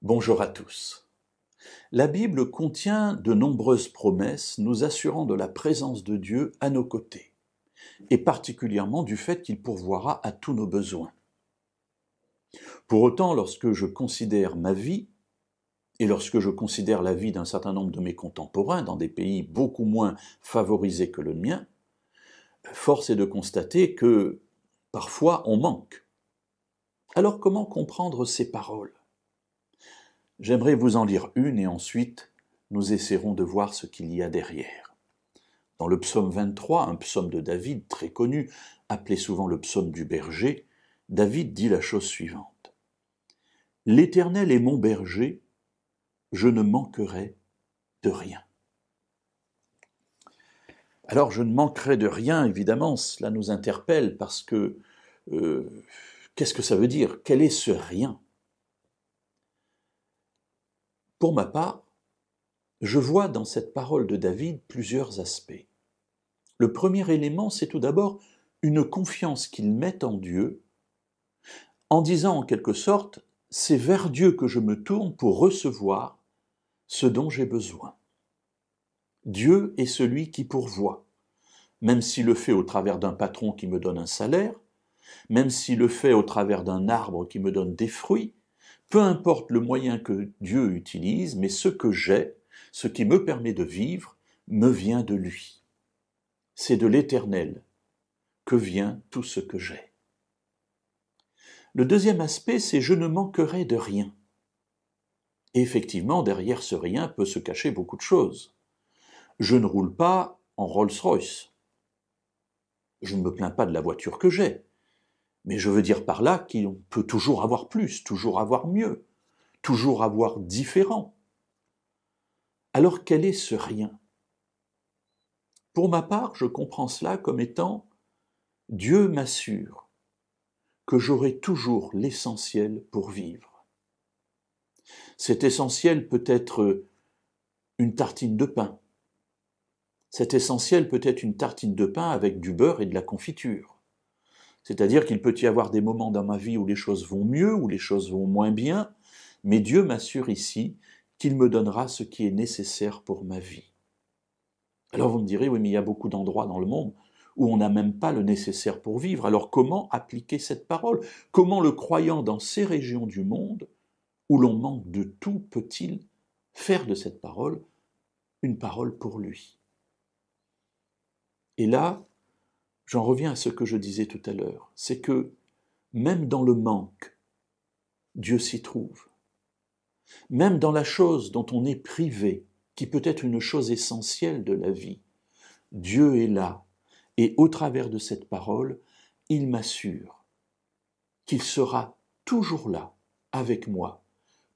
Bonjour à tous. La Bible contient de nombreuses promesses nous assurant de la présence de Dieu à nos côtés, et particulièrement du fait qu'il pourvoira à tous nos besoins. Pour autant, lorsque je considère ma vie, et lorsque je considère la vie d'un certain nombre de mes contemporains dans des pays beaucoup moins favorisés que le mien, force est de constater que parfois on manque. Alors comment comprendre ces paroles ? J'aimerais vous en lire une et ensuite nous essaierons de voir ce qu'il y a derrière. Dans le psaume 23, un psaume de David très connu, appelé souvent le psaume du berger, David dit la chose suivante. « L'Éternel est mon berger, je ne manquerai de rien. » Alors je ne manquerai de rien, évidemment, cela nous interpelle parce que qu'est-ce que ça veut dire ? Quel est ce rien ? Pour ma part, je vois dans cette parole de David plusieurs aspects. Le premier élément, c'est tout d'abord une confiance qu'il met en Dieu, en disant en quelque sorte, c'est vers Dieu que je me tourne pour recevoir ce dont j'ai besoin. Dieu est celui qui pourvoit, même s'il le fait au travers d'un patron qui me donne un salaire, même s'il le fait au travers d'un arbre qui me donne des fruits, peu importe le moyen que Dieu utilise, mais ce que j'ai, ce qui me permet de vivre, me vient de lui. C'est de l'Éternel que vient tout ce que j'ai. Le deuxième aspect, c'est je ne manquerai de rien. Et effectivement, derrière ce rien peut se cacher beaucoup de choses. Je ne roule pas en Rolls-Royce. Je ne me plains pas de la voiture que j'ai. Mais je veux dire par là qu'on peut toujours avoir plus, toujours avoir mieux, toujours avoir différent. Alors quel est ce rien ? Pour ma part, je comprends cela comme étant Dieu m'assure que j'aurai toujours l'essentiel pour vivre. Cet essentiel peut être une tartine de pain. Cet essentiel peut être une tartine de pain avec du beurre et de la confiture. C'est-à-dire qu'il peut y avoir des moments dans ma vie où les choses vont mieux, où les choses vont moins bien, mais Dieu m'assure ici qu'il me donnera ce qui est nécessaire pour ma vie. Alors vous me direz, oui, mais il y a beaucoup d'endroits dans le monde où on n'a même pas le nécessaire pour vivre. Alors comment appliquer cette parole ? Comment le croyant dans ces régions du monde, où l'on manque de tout, peut-il faire de cette parole une parole pour lui ? Et là, j'en reviens à ce que je disais tout à l'heure, c'est que même dans le manque, Dieu s'y trouve. Même dans la chose dont on est privé, qui peut être une chose essentielle de la vie, Dieu est là, et au travers de cette parole, il m'assure qu'il sera toujours là, avec moi,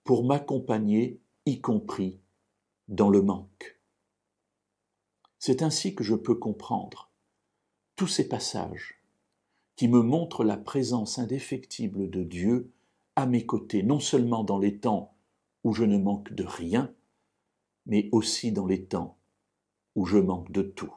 pour m'accompagner, y compris dans le manque. C'est ainsi que je peux comprendre tous ces passages qui me montrent la présence indéfectible de Dieu à mes côtés, non seulement dans les temps où je ne manque de rien, mais aussi dans les temps où je manque de tout.